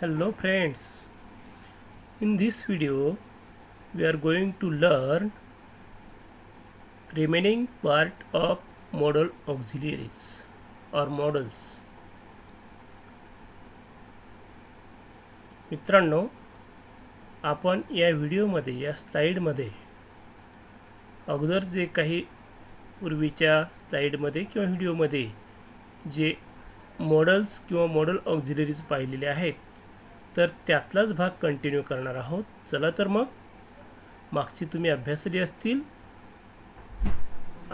Hello friends, in this video we are going to learn remaining part of modal auxiliaries or models. मित्रांनो, आपण या व्हिडिओमध्ये या स्लाइडमध्ये अगोदर जे काही पूर्वीच्या स्लाइडमध्ये किंवा व्हिडिओमध्ये जे मॉडेल्स किंवा मॉडल ऑक्झिलरीज पाहिलेले आहेत तर त्यातलाच भाग कंटिन्यू करणार आहोत. चला तर मग मागची तुम्ही अभ्यासली असतील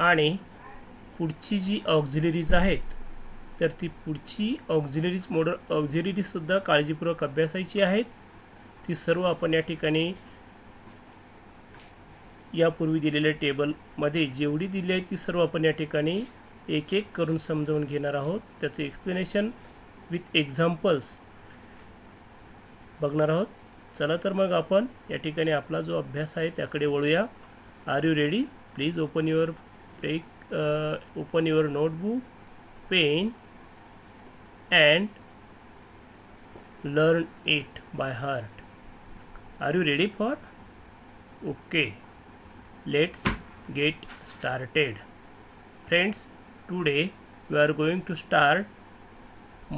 आणि पुढची जी ऑक्झिलरीज आहेत तर ती पुढची ऑक्झिलरीज मॉडल ऑक्झिलरीजसुद्धा काळजीपूर्वक अभ्यासायची आहेत. ती सर्व आपण या ठिकाणी यापूर्वी दिलेल्या टेबलमध्ये जेवढी दिली आहे ती सर्व आपण या ठिकाणी एक एक करून समजावून घेणार आहोत. त्याचे एक्सप्लेनेशन विथ एक्झाम्पल्स बघणार आहोत. चला तर मग आपण या ठिकाणी आपला जो अभ्यास आहे त्याकडे वळूया. Are you ready? Please open your notebook, pen and learn it by heart. Are you ready for? Okay, let's get started. Friends, today we are going to start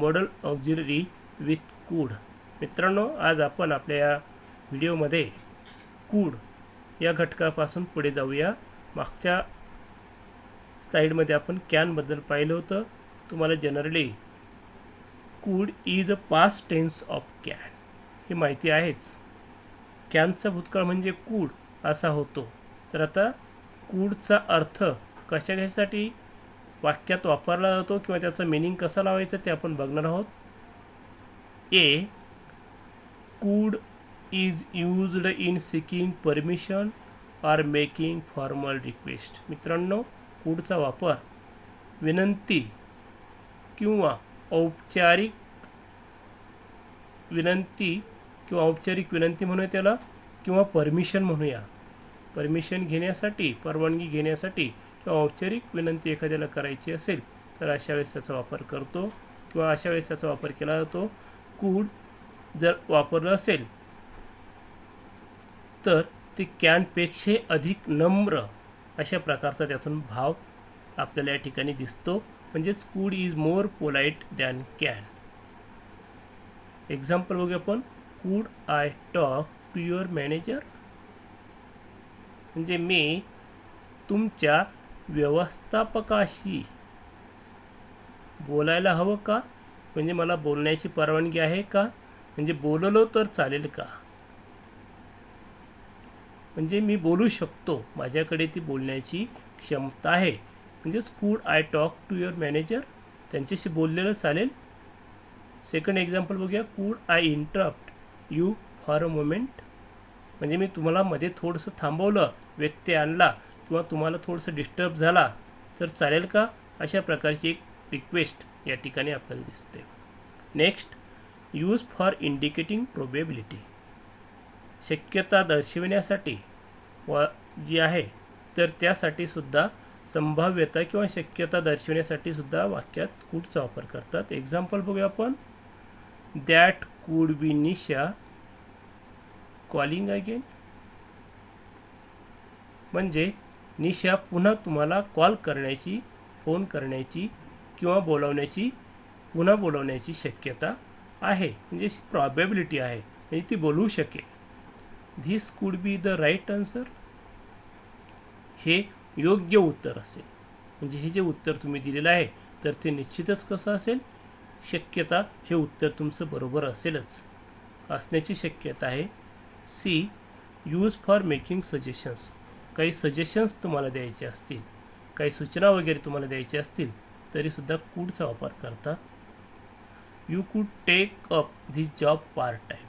modal auxiliary with could. मित्रांनो, आज आपण आपल्या या व्हिडिओमध्ये could या घटकापासून पुढे जाऊया. मागच्या स्लाइडमध्ये आपण कॅन बद्दल पाहिलं होतं. तुम्हाला generally could is a past tense of can ही माहिती आहेच. कॅनचा भूतकाळ म्हणजे could असा होतो. तर आता couldचा अर्थ कशासाठी वाक्यात वापरला जातो किंवा त्याचा मीनिंग कसा लावायचा ते आपण बघणार आहोत. ए could is used in seeking permission or making formal request. मित्रांनो, couldचा वापर विनंती किंवा औपचारिक विनंती म्हणूया त्याला किंवा परमिशन म्हणूया. परमिशन घेण्यासाठी, परवानगी घेण्यासाठी किंवा औपचारिक विनंती एखाद्याला करायची असेल तर अशा वेळेस त्याचा वापर करतो किंवा अशा वेळेस त्याचा वापर केला जातो. कूड जर वापरलं असेल तर ते कॅनपेक्षा अधिक नम्र अशा प्रकारचा त्यातून भाव आपल्याला या ठिकाणी दिसतो. म्हणजेच could is more polite than can. Example बघूया आपण. Could I talk to your manager? म्हणजे मी तुमच्या व्यवस्थापकाशी बोलायला हवं का? म्हणजे मला बोलण्याची परवानगी आहे का? म्हणजे बोललो तर चालेल का? म्हणजे मी बोलू शकतो, माझ्याकडे ती बोलण्याची क्षमता आहे. म्हणजेच could I talk to your manager? त्यांच्याशी बोललेलं चालेल. सेकंड एक्झाम्पल बघूया. Could I interrupt you for a moment? म्हणजे मी तुम्हाला मध्ये थोडंसं थांबवलं, व्यत्यय आणला किंवा तुम्हाला थोडंसं डिस्टर्ब झाला तर चालेल का? अशा प्रकारची एक रिक्वेस्ट या ठिकाणी आपल्याला दिसते. Next, use for indicating probability. शक्यता दर्शविण्यासाठी जी आहे तर त्यासाठी सुद्धा संभाव्यता किंवा शक्यता दर्शविण्यासाठी सुद्धा वाक्यात कूडचा वापर करतात. एक्झाम्पल बघूया आपण. That could be Nisha calling again? म्हणजे निशा पुन्हा तुम्हाला कॉल करण्याची, फोन करण्याची किंवा पुन्हा बोलवण्याची शक्यता आहे. म्हणजे प्रॉबेबिलिटी आहे, म्हणजे ती बोलवू शकेल. This could be the right answer? हे योग्य उत्तर असेल. म्हणजे हे जे उत्तर तुम्ही दिलेलं आहे तर ते निश्चितच कसं असेल? शक्यता हे उत्तर तुमचं बरोबर असेलच असण्याची शक्यता आहे. C, use for making suggestions. काही सजेशन्स तुम्हाला द्यायचे असतील, काही सूचना वगैरे तुम्हाला द्यायच्या असतील तरीसुद्धा कूडचा वापर करतात. You could take up this job part time.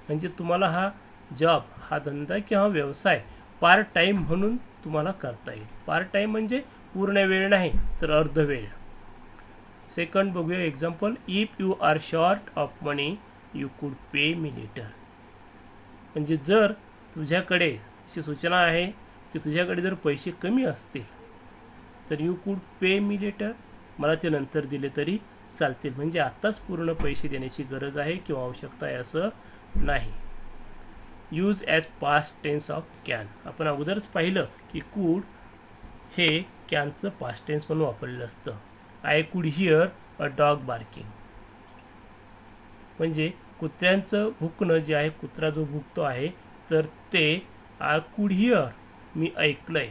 म्हणजे तुम्हाला हा जॉब, हा धंदा किंवा व्यवसाय पार्ट टाईम म्हणून तुम्हाला करता येईल. पार्ट टाईम म्हणजे पूर्ण वेळ नाही तर अर्ध वेळ. सेकंड बघूया example. If you are short of money you could pay me later. म्हणजे जर तुझ्याकडे अशी सूचना आहे की तुझ्याकडे जर पैसे कमी असतील तर you could pay me letter, मला ते नंतर दिले तरी चालतील, म्हणजे आत्ताच पूर्ण पैसे देण्याची गरज आहे किंवा आवश्यकता आहे असं नाही. Use as past tense of can. आपण अगोदरच पाहिलं की कूड हे कॅनचं पास्ट टेन्स म्हणून वापरलेलं असतं. I could here a dog barking, म्हणजे कुत्र्यांचं भुकणं जे आहे, कुत्रा जो भुकतो आहे तर ते आय कुड हिअर, मी ऐकलंय,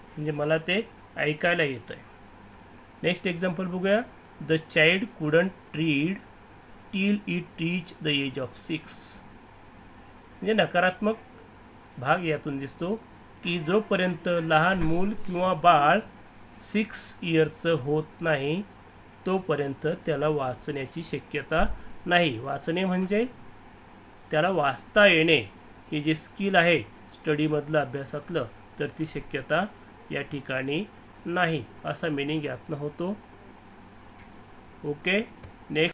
म्हणजे मला ते ऐकायला येतंय. नेक्स्ट एक्झाम्पल बघूया. The child couldn't read till it reach the age of 6. म्हणजे नकारात्मक भाग यातून दिसतो की जोपर्यंत लहान मूल किंवा बाळ 6 इयरचं होत नाही तोपर्यंत त्याला वाचण्याची शक्यता नाही. वाचणे म्हणजे त्याला वाचता येणे, हे जे स्किल आहे स्टडीमधलं, अभ्यासातलं, तर ती शक्यता या ठिकाणी नाही, असा मिनिंग यातनं होतो. Okay. Next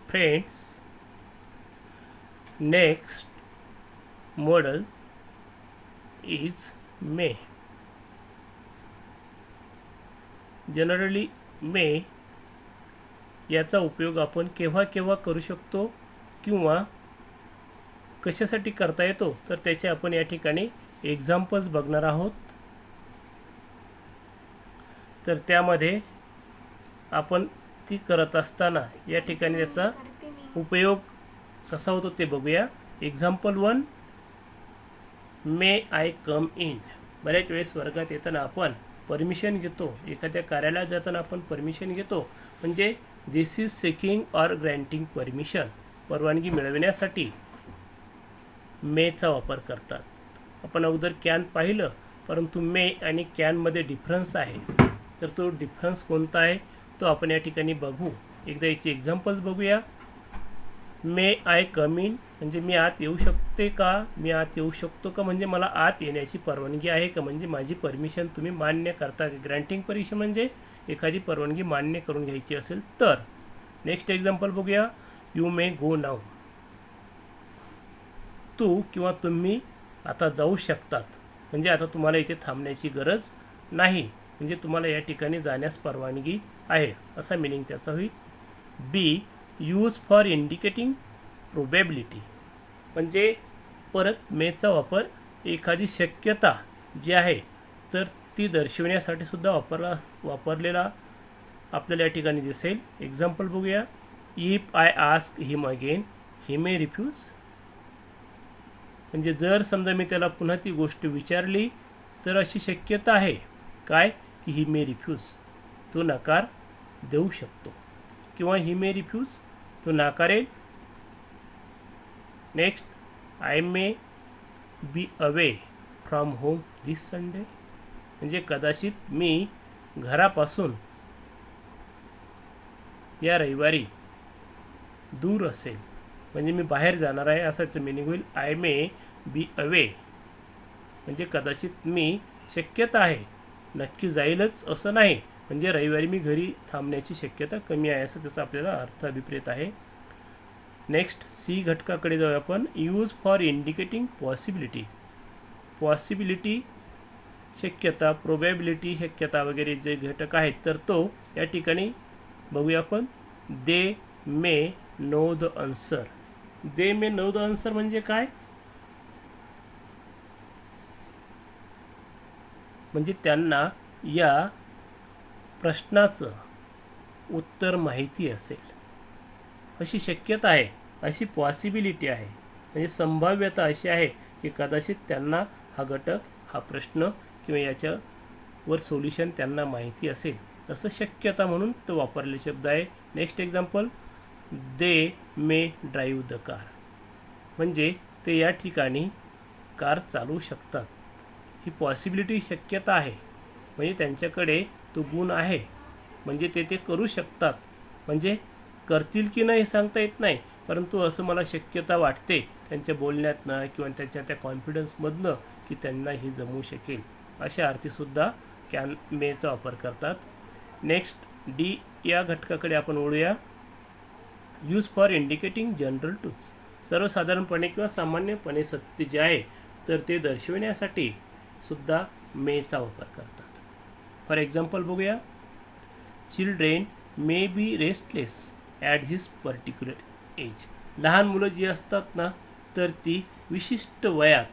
friends, next model is may. Generally may याचा उपयोग आपण केव्हा केव्हा करू शकतो किंवा कशासाठी करता येतो, तर त्याचे आपण या ठिकाणी एक्झाम्पल्स बघणार आहोत. तर त्यामध्ये आपण ती करत असताना या ठिकाणी त्याचा उपयोग कसा होतो ते बघूया. Example 1, may I come in. बऱ्याच वेळेस वर्गात येताना आपण परमिशन घेतो, एखाद्या कार्यालयात जाताना आपण परमिशन घेतो, म्हणजे दिस इज सेकिंग ऑर ग्रँटिंग परमिशन, परवानगी मिळविण्यासाठी मेचा वापर करतात. आपण अगोदर कॅन पाहिलं, परंतु मे आणि कॅनमध्ये डिफरन्स आहे. तर तो डिफरन्स कोणता आहे तो आपण या ठिकाणी बघू. एकदा याची एक्झाम्पल्स बघूया. मे आय कम इन म्हणजे मी आत येऊ शकते का, मी आत येऊ शकतो का, म्हणजे मला आत येण्याची परवानगी आहे का, म्हणजे माझी परमिशन तुम्ही मान्य करता. ग्रँटिंग परमिशन म्हणजे एखादी परवानगी मान्य करून घ्यायची असेल तर. नेक्स्ट एक्झाम्पल बघूया. You may go now. तू किंवा तुम्ही आता जाऊ शकतात, म्हणजे आता तुम्हाला इथे थांबण्याची गरज नाही, म्हणजे तुम्हाला या ठिकाणी जाण्यास परवानगी आहे, असा मिनिंग त्याचा होईल. बी, यूज फॉर इंडिकेटिंग प्रोबॅबिलिटी, म्हणजे परत मेचा वापर एखादी शक्यता जी आहे तर ती दर्शविण्यासाठी सुद्धा वापरलेला आपल्याला या ठिकाणी दिसेल. एक्झाम्पल बघूया. If I ask him again he may refuse, म्हणजे जर समजा मी त्याला पुन्हा ती गोष्ट विचारली तर अशी शक्यता आहे काय की ही मे रिफ्यूज, तो नकार देऊ शकतो, किंवा ही मे रिफ्यूज, तो नाकारेल. Next, I may be away from home this Sunday, म्हणजे कदाचित मी घरापासून या रविवारी दूर असेल, म्हणजे मी बाहेर जाणार आहे असाच मिनिंग होईल. आय मे बी अवे म्हणजे कदाचित मी, शक्यता आहे, नक्की जाईलच असं नाही, म्हणजे रविवारी मी घरी थांबण्याची शक्यता कमी आहे, असं त्याचा आपल्याला अर्थ अभिप्रेत आहे. नेक्स्ट, सी घटकाकडे जाऊया आपण. Use for indicating possibility. Possibility शक्यता, प्रोबॅबिलिटी शक्यता वगैरे जे घटक आहेत तर तो या ठिकाणी बघूया आपण. They may know the answer. They may know the answer म्हणजे काय, म्हणजे त्यांना या प्रश्नाचं उत्तर माहिती असेल अशी शक्यता आहे, अशी पॉसिबिलिटी आहे, म्हणजे संभाव्यता अशी आहे की कदाचित त्यांना हा घटक, हा प्रश्न किंवा याच्यावर सोल्युशन त्यांना माहिती असेल, असं शक्यता म्हणून तो वापरलेला शब्द आहे. Next example. They may drive the car, म्हणजे ते या ठिकाणी कार चालवू शकतात. ही पॉसिबिलिटी शक्यता आहे, म्हणजे त्यांच्याकडे तो गुण आहे, म्हणजे ते करू शकतात, म्हणजे करतील की नाही सांगता येत नाही, परंतु असं मला शक्यता वाटते त्यांच्या बोलण्यातनं किंवा त्यांच्या त्या कॉन्फिडन्समधनं की त्यांना ही जमू शकेल, अशा अर्थीसुद्धा कॅन मेचा वापर करतात. नेक्स्ट, डी या घटकाकडे आपण वळूया. Use for indicating general truths. सर्वसाधारणपणे किंवा सामान्यपणे सत्य जे आहे तर ते दर्शविण्यासाठी सुद्धा मेचा वापर करतात. फॉर एक्झाम्पल बघूया. Children may be restless at this particular age. लहान मुलं जी असतात ना, तर ती विशिष्ट वयात,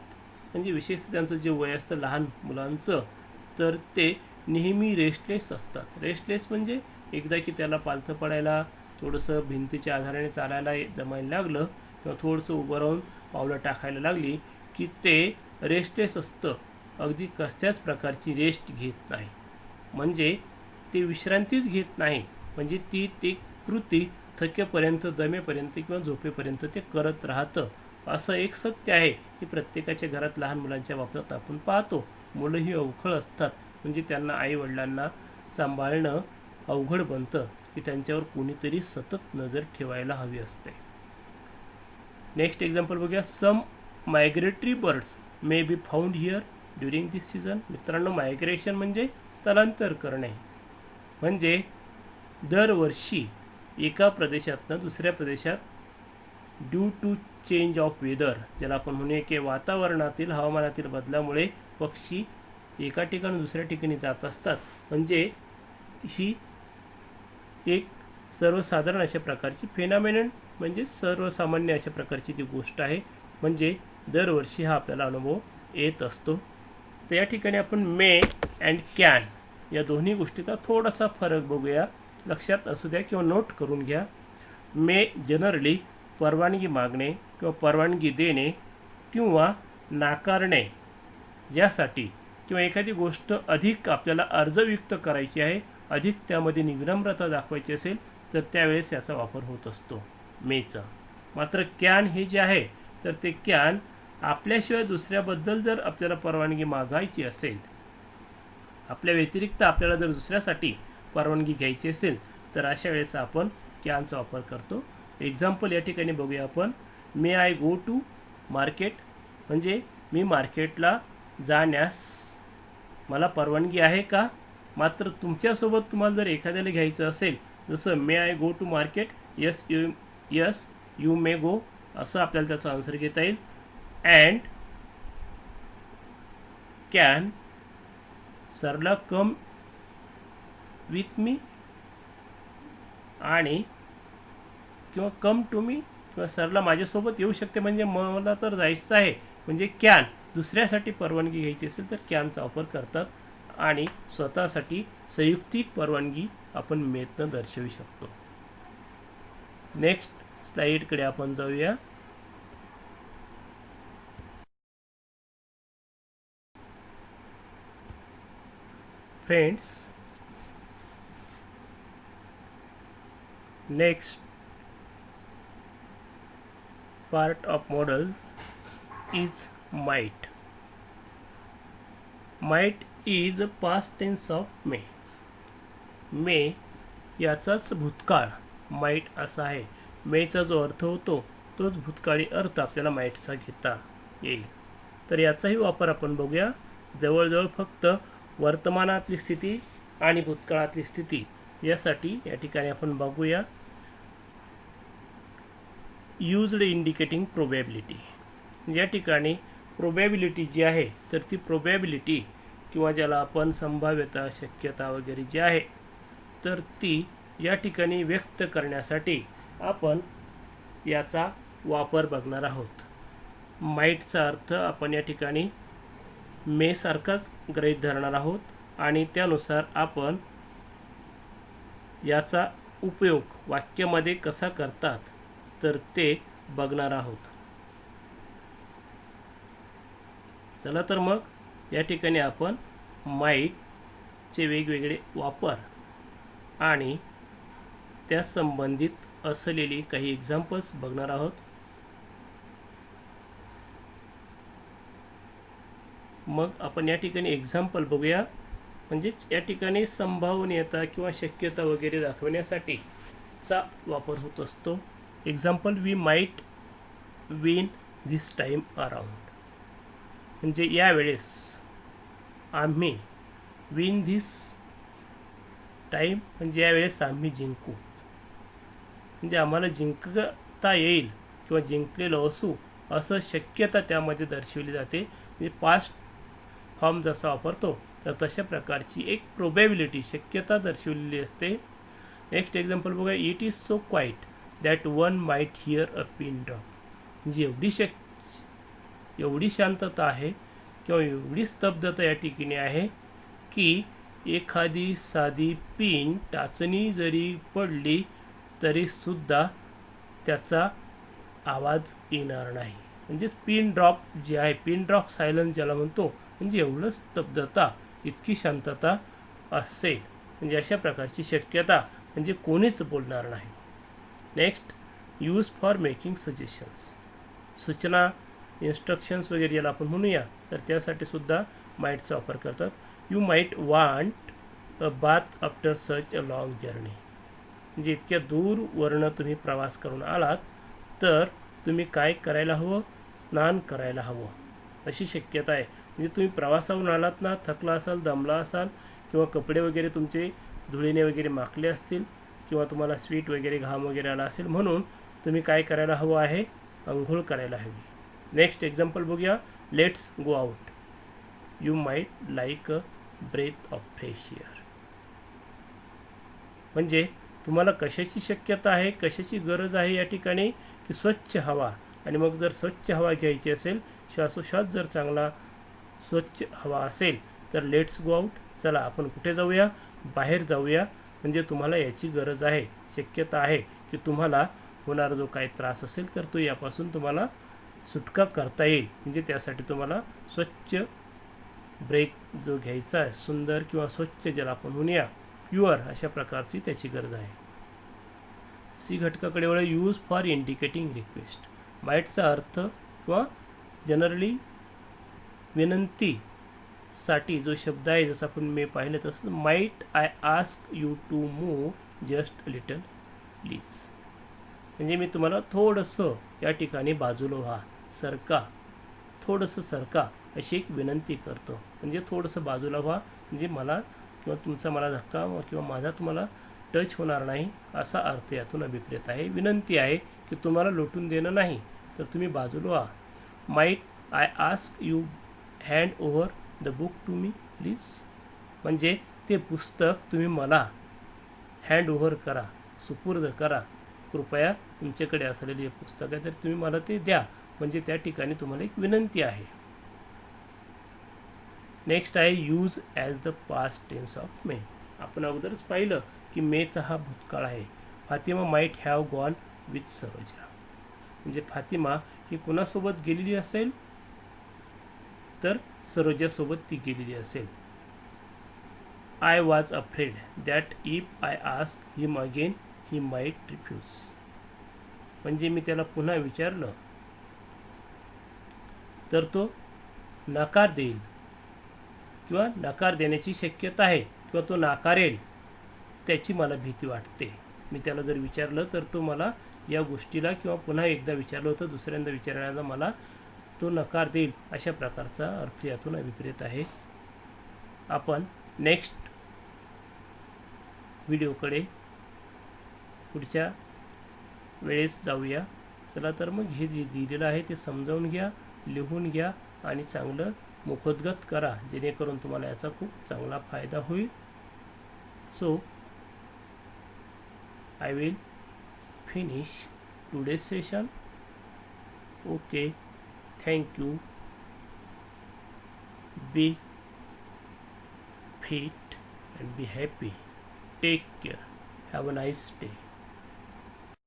म्हणजे विशेष त्यांचं जे वय असतं लहान मुलांचं, तर ते नेहमी रेस्टलेस असतात. रेस्टलेस म्हणजे एकदा की त्याला पालथं पडायला, थोडंसं भिंतीच्या आधाराने चालायला जमायला लागलं किंवा थोडंसं उभं राहून पावलं टाकायला लागली की ते रेस्टलेस असतं. अगदी कसल्याच प्रकारची रेस्ट घेत नाही, म्हणजे ते विश्रांतीच घेत नाही. म्हणजे ती कृती थकेपर्यंत, दमेपर्यंत किंवा झोपेपर्यंत ते करत राहतं. असं एक सत्य आहे की प्रत्येकाच्या घरात लहान मुलांच्या बाबतीत आपण पाहतो. मुलं ही अवखळ असतात, म्हणजे त्यांना आईवडिलांना सांभाळणं अवघड बनतं की त्यांच्यावर कोणीतरी सतत नजर ठेवायला हवी असते. नेक्स्ट एक्झाम्पल बघूया. Some migratory birds may be found here during this season. मित्रांनो, मायग्रेशन म्हणजे स्थलांतर करणे, म्हणजे दरवर्षी एका प्रदेशातनं दुसऱ्या प्रदेशात due to change of weather, ज्याला आपण म्हणूया की वातावरणातील, हवामानातील बदलामुळे पक्षी एका ठिकाणी दुसऱ्या ठिकाणी जात असतात. म्हणजे ही एक सर्वसाधारण अशा प्रकारची फेनॉमेनन, म्हणजे सर्वसामान्य अशा प्रकारची ती गोष्ट आहे. म्हणजे दरवर्षी हा आपल्याला अनुभव येत असतो. तर या ठिकाणी आपण मे अँड कॅन या दोन्ही गोष्टीचा थोडासा फरक बघूया. लक्षात असू द्या किंवा नोट करून घ्या. मे जनरली परवानगी मागणे किंवा परवानगी देणे किंवा नाकारणे यासाठी, किंवा एखादी गोष्ट अधिक आपल्याला अर्जयुक्त करायची आहे, अधिक त्यामध्ये विनम्रता दाखवायची असेल, तर त्यावेळेस याचा वापर होत असतो मेचा. मात्र कॅन हे जे आहे, तर ते कॅन आपल्याशिवाय दुसऱ्याबद्दल जर आपल्याला परवानगी मागायची असेल, आपल्या व्यतिरिक्त आपल्याला जर दुसऱ्यासाठी परवानगी घ्यायची असेल, तर अशा वेळेस आपण कॅनचा वापर करतो. एक्झाम्पल या ठिकाणी बघूया आपण. मे आय गो टू मार्केट, म्हणजे मी मार्केटला जाण्यास मला परवानगी आहे का. मात्र तुमच्यासोबत तुम्हाला जर एखाद्याला घ्यायचं असेल, जसं may I go to market, yes you may go, असं आपल्याला त्याचा आन्सर घेता येईल. And can Sarla come with me, आणि किंवा कम टू मी, किंवा सरला माझ्यासोबत येऊ शकते, म्हणजे मला तर जायचं आहे. म्हणजे कॅन दुसऱ्यासाठी परवानगी घ्यायची असेल तर कॅनचा वापर करतात, आणि स्वतःसाठी संयुक्तिक परवानगी आपण मेतनं दर्शवू शकतो. नेक्स्ट स्लाइडकडे आपण जाऊया. Friends, next part of model is might. Might is the past tense of may. मे याचाच भूतकाळ माईट असा आहे. मेचा जो अर्थ होतो तोच भूतकाळी अर्थ आपल्याला माईटचा घेता येईल. तर याचाही वापर आपण बघूया. जवळजवळ फक्त वर्तमानातली स्थिती आणि भूतकाळातली स्थिती यासाठी या ठिकाणी आपण बघूया. यूज्ड इंडिकेटिंग प्रोबॅबिलिटी, या ठिकाणी प्रोबॅबिलिटी जी आहे, तर ती प्रोबॅबिलिटी किंवा ज्याला आपण संभाव्यता, शक्यता वगैरे जी आहे, तर ती या ठिकाणी व्यक्त करण्यासाठी आपण याचा वापर बघणार आहोत. माईटचा अर्थ आपण या ठिकाणी मे सारखाच गृहीत धरणार आहोत, आणि त्यानुसार आपण याचा उपयोग वाक्यामध्ये कसा करतात तर ते बघणार आहोत. चला तर मग या ठिकाणी आपण माईटचे वेगवेगळे वापर आणि त्या संबंधित असलेली काही एक्झाम्पल्स बघणार आहोत. मग आपण या ठिकाणी एक्झाम्पल बघूया. म्हणजे या ठिकाणी संभावनीयता किंवा शक्यता वगैरे दाखवण्यासाठी चा वापर होत असतो. Example, we might win this time around, म्हणजे यावेळेस आम्ही, विन धिस टाईम म्हणजे यावेळेस आम्ही जिंकू, म्हणजे आम्हाला जिंकता येईल किंवा जिंकलेलो असू असं शक्यता त्यामध्ये दर्शवली जाते. म्हणजे पास्ट फॉर्म जसा वापरतो तर तशा प्रकारची एक प्रोबॅबिलिटी शक्यता दर्शवलेली असते. नेक्स्ट एक्झाम्पल बघा. It is so quiet that one might hear a pin drop. म्हणजे एवढी शांतता आहे किंवा एवढी स्तब्धता या ठिकाणी आहे की एखादी साधी पिन टाचणी जरी पडली तरीसुद्धा त्याचा आवाज येणार नाही. म्हणजे पिन ड्रॉप जे आहे, पिन ड्रॉप सायलन्स ज्याला म्हणतो, म्हणजे एवढं स्तब्धता, इतकी शांतता असेल. म्हणजे अशा प्रकारची शक्यता म्हणजे कोणीच बोलणार नाही. Next, use for making suggestions. सूचना, इन्स्ट्रक्शन्स वगैरे ज्याला आपण म्हणूया, तर त्यासाठी सुद्धा माइटचा वापर करतात. You might want a bath after such a long journey. म्हणजे इतक्या दूरवरनं तुम्ही प्रवास करून आलात तर तुम्ही काय करायला हवं? स्नान करायला हवं, अशी शक्यता आहे. म्हणजे तुम्ही प्रवासावरून आलात ना, थकला असाल, दमला असाल किंवा कपडे वगैरे तुमचे धुळीने वगैरे माखले असतील किंवा तुम्हाला स्वीट वगैरे घाम वगैरे आला असेल, म्हणून तुम्ही काय करायला हवं आहे? अंघोळ करायला हवी. नेक्स्ट एक्झाम्पल बघूया. Let's go out. You might like a breath of fresh air. म्हणजे तुम्हाला कशाची शक्यता आहे, कशाची गरज आहे या ठिकाणी? की स्वच्छ हवा. आणि मग जर स्वच्छ हवा घ्यायची असेल, श्वासोश्वास जर चांगला स्वच्छ हवा असेल, तर लेट्स गो आउट. चला आपण कुठे जाऊया? बाहेर जाऊया. म्हणजे तुम्हाला याची गरज आहे, शक्यता आहे की तुम्हाला होणारा जो काही त्रास असेल तर तो यापासून तुम्हाला सुटका करता येईल. म्हणजे त्यासाठी तुम्हाला स्वच्छ ब्रेक जो घ्यायचा आहे, सुंदर किंवा स्वच्छ ज्याला आपण म्हणूया, प्युअर, अशा प्रकारची त्याची गरज आहे. सी घटकाकडे वळूया. Use for indicating request. माइटचा अर्थ किंवा जनरली विनंतीसाठी जो शब्द आहे, जसं आपण मी पाहिलं तसं, might I ask you to move just little please. म्हणजे मी तुम्हाला थोडंसं या ठिकाणी बाजूला व्हा, सरका, थोडंसं सरका, अशी एक विनंती करतो. म्हणजे थोडंसं बाजूला व्हा, म्हणजे मला किंवा तुमचा मला धक्का किंवा माझा तुम्हाला टच होणार नाही, असा अर्थ यातून अभिप्रेत आहे. विनंती आहे की तुम्हाला लोटून देणं नाही, तर तुम्ही बाजूला व्हा. Might I ask you hand over the book to me please. म्हणजे ते पुस्तक तुम्ही मला हँड ओव्हर करा, सुपूर्द करा, कृपया तुमच्याकडे असलेले हे पुस्तक आहे तर तुम्ही मला ते द्या. म्हणजे त्या ठिकाणी तुम्हाला एक विनंती आहे. नेक्स्ट आहे use as the past tense of may. आपण अगोदरच पाहिलं की मेचा हा भूतकाळ आहे. Fatima might have gone with Saroja. म्हणजे फातिमा ही कुणासोबत गेलेली असेल? तर सरोजासोबत ती गेलेली असेल. I was afraid that if I ask him again he might refuse. म्हणजे मी त्याला पुन्हा विचारलं तर तो नकार देईल किंवा नकार देण्याची शक्यता आहे किंवा तो नाकारेल, त्याची मला भीती वाटते. मी त्याला जर विचारलं तर तो मला या गोष्टीला किंवा पुन्हा एकदा विचारलं होतं, दुसऱ्यांदा विचारण्याला मला तो नकार देईल, अशा प्रकारचा अर्थ यातून अभिप्रेत आहे. आपण नेक्स्ट व्हिडिओकडे पुढच्या वेळेस जाऊया. चला तर मग हे जे दिलेलं आहे ते समजावून घ्या, लिहून घ्या आणि चांगलं मुखोद्गत करा, जेणेकरून तुम्हाला याचा खूप चांगला फायदा होईल. So I will finish today's session. Okay, thank you. Be fit and be happy. Take care. Have a nice day.